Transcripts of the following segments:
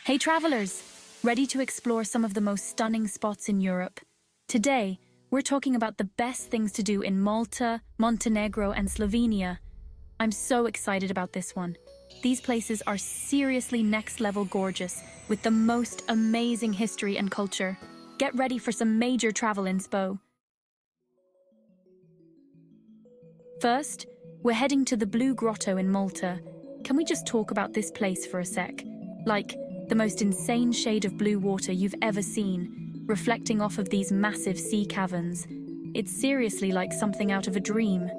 Hey travelers! Ready to explore some of the most stunning spots in Europe? Today, we're talking about the best things to do in Malta, Montenegro, and Slovenia. I'm so excited about this one. These places are seriously next-level gorgeous, with the most amazing history and culture. Get ready for some major travel inspo. First, we're heading to the Blue Grotto in Malta. Can we just talk about this place for a sec? Like, the most insane shade of blue water you've ever seen, reflecting off of these massive sea caverns. It's seriously like something out of a dream.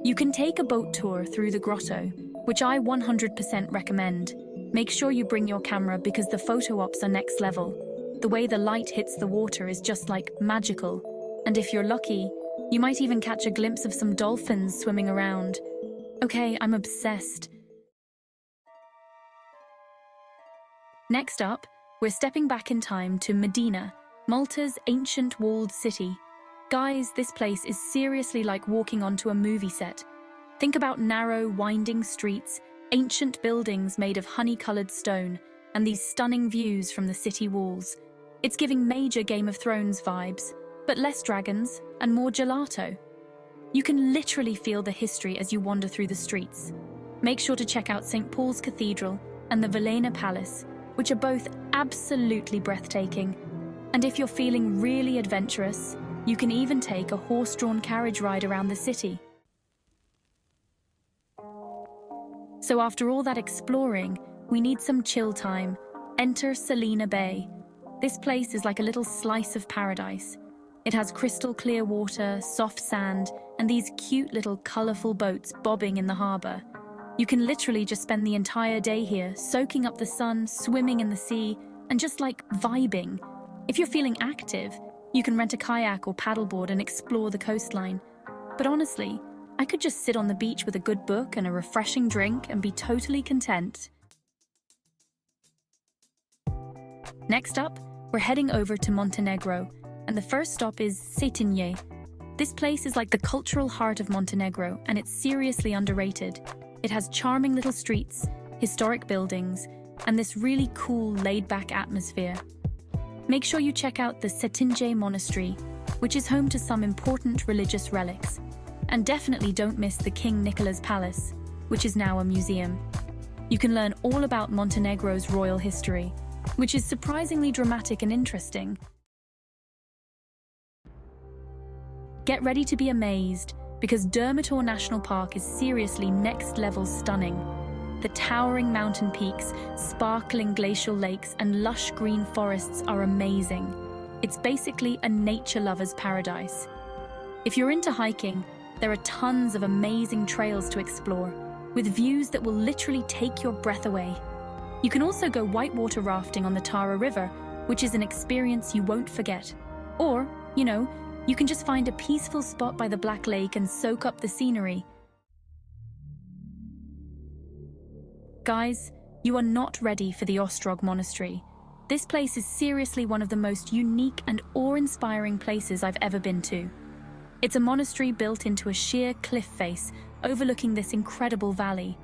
You can take a boat tour through the grotto, which I 100% recommend. Make sure you bring your camera because the photo ops are next level. The way the light hits the water is just like magical. And if you're lucky, you might even catch a glimpse of some dolphins swimming around. Okay, I'm obsessed. Next up, we're stepping back in time to Medina, Malta's ancient walled city. Guys, this place is seriously like walking onto a movie set. Think about narrow, winding streets, ancient buildings made of honey-colored stone, and these stunning views from the city walls. It's giving major Game of Thrones vibes, but less dragons and more gelato. You can literally feel the history as you wander through the streets. Make sure to check out St. Paul's Cathedral and the Velena Palace, which are both absolutely breathtaking. And if you're feeling really adventurous, you can even take a horse-drawn carriage ride around the city. So after all that exploring, we need some chill time. Enter Salina Bay. This place is like a little slice of paradise. It has crystal clear water, soft sand, and these cute little colorful boats bobbing in the harbor. You can literally just spend the entire day here, soaking up the sun, swimming in the sea, and just like vibing. If you're feeling active, you can rent a kayak or paddleboard and explore the coastline. But honestly, I could just sit on the beach with a good book and a refreshing drink and be totally content. Next up, we're heading over to Montenegro, and the first stop is Cetinje. This place is like the cultural heart of Montenegro, and it's seriously underrated. It has charming little streets, historic buildings, and this really cool, laid-back atmosphere. Make sure you check out the Cetinje Monastery, which is home to some important religious relics. And definitely don't miss the King Nicola's Palace, which is now a museum. You can learn all about Montenegro's royal history, which is surprisingly dramatic and interesting. Get ready to be amazed, because Durmitor National Park is seriously next-level stunning. The towering mountain peaks, sparkling glacial lakes, and lush green forests are amazing. It's basically a nature lover's paradise. If you're into hiking, there are tons of amazing trails to explore, with views that will literally take your breath away. You can also go whitewater rafting on the Tara River, which is an experience you won't forget. Or, you can just find a peaceful spot by the Black Lake and soak up the scenery. Guys, you are not ready for the Ostrog Monastery. This place is seriously one of the most unique and awe-inspiring places I've ever been to. It's a monastery built into a sheer cliff face, overlooking this incredible valley.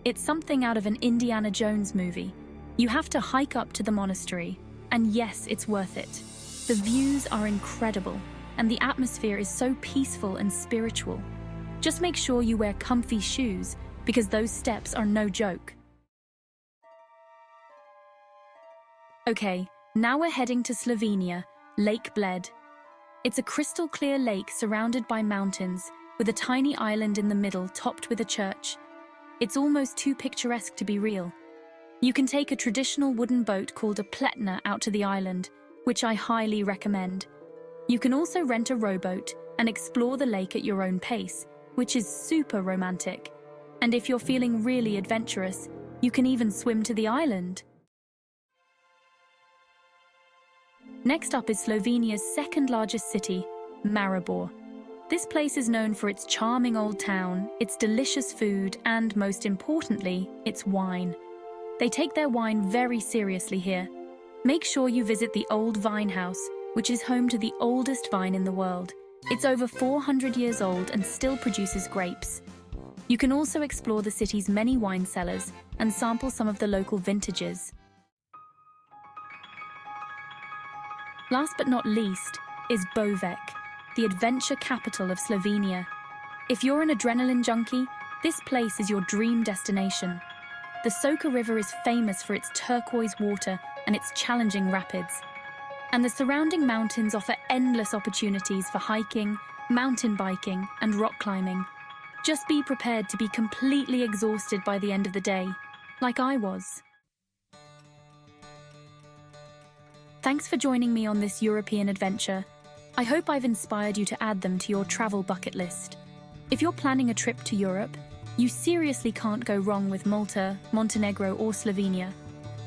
It's something out of an Indiana Jones movie. You have to hike up to the monastery, and yes, it's worth it. The views are incredible, and the atmosphere is so peaceful and spiritual. Just make sure you wear comfy shoes, because those steps are no joke. Okay, now we're heading to Slovenia, Lake Bled. It's a crystal-clear lake surrounded by mountains, with a tiny island in the middle topped with a church. It's almost too picturesque to be real. You can take a traditional wooden boat called a pletna out to the island, which I highly recommend. You can also rent a rowboat and explore the lake at your own pace, which is super romantic. And if you're feeling really adventurous, you can even swim to the island. Next up is Slovenia's second largest city, Maribor. This place is known for its charming old town, its delicious food, and most importantly, its wine. They take their wine very seriously here. Make sure you visit the Old Vine House, which is home to the oldest vine in the world. It's over 400 years old and still produces grapes. You can also explore the city's many wine cellars and sample some of the local vintages. Last but not least is Bovec, the adventure capital of Slovenia. If you're an adrenaline junkie, this place is your dream destination. The Soka River is famous for its turquoise water and its challenging rapids. And the surrounding mountains offer endless opportunities for hiking, mountain biking, and rock climbing. Just be prepared to be completely exhausted by the end of the day, like I was. Thanks for joining me on this European adventure. I hope I've inspired you to add them to your travel bucket list. If you're planning a trip to Europe, you seriously can't go wrong with Malta, Montenegro, or Slovenia.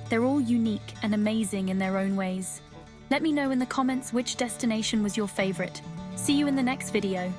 They're all unique and amazing in their own ways. Let me know in the comments which destination was your favorite. See you in the next video.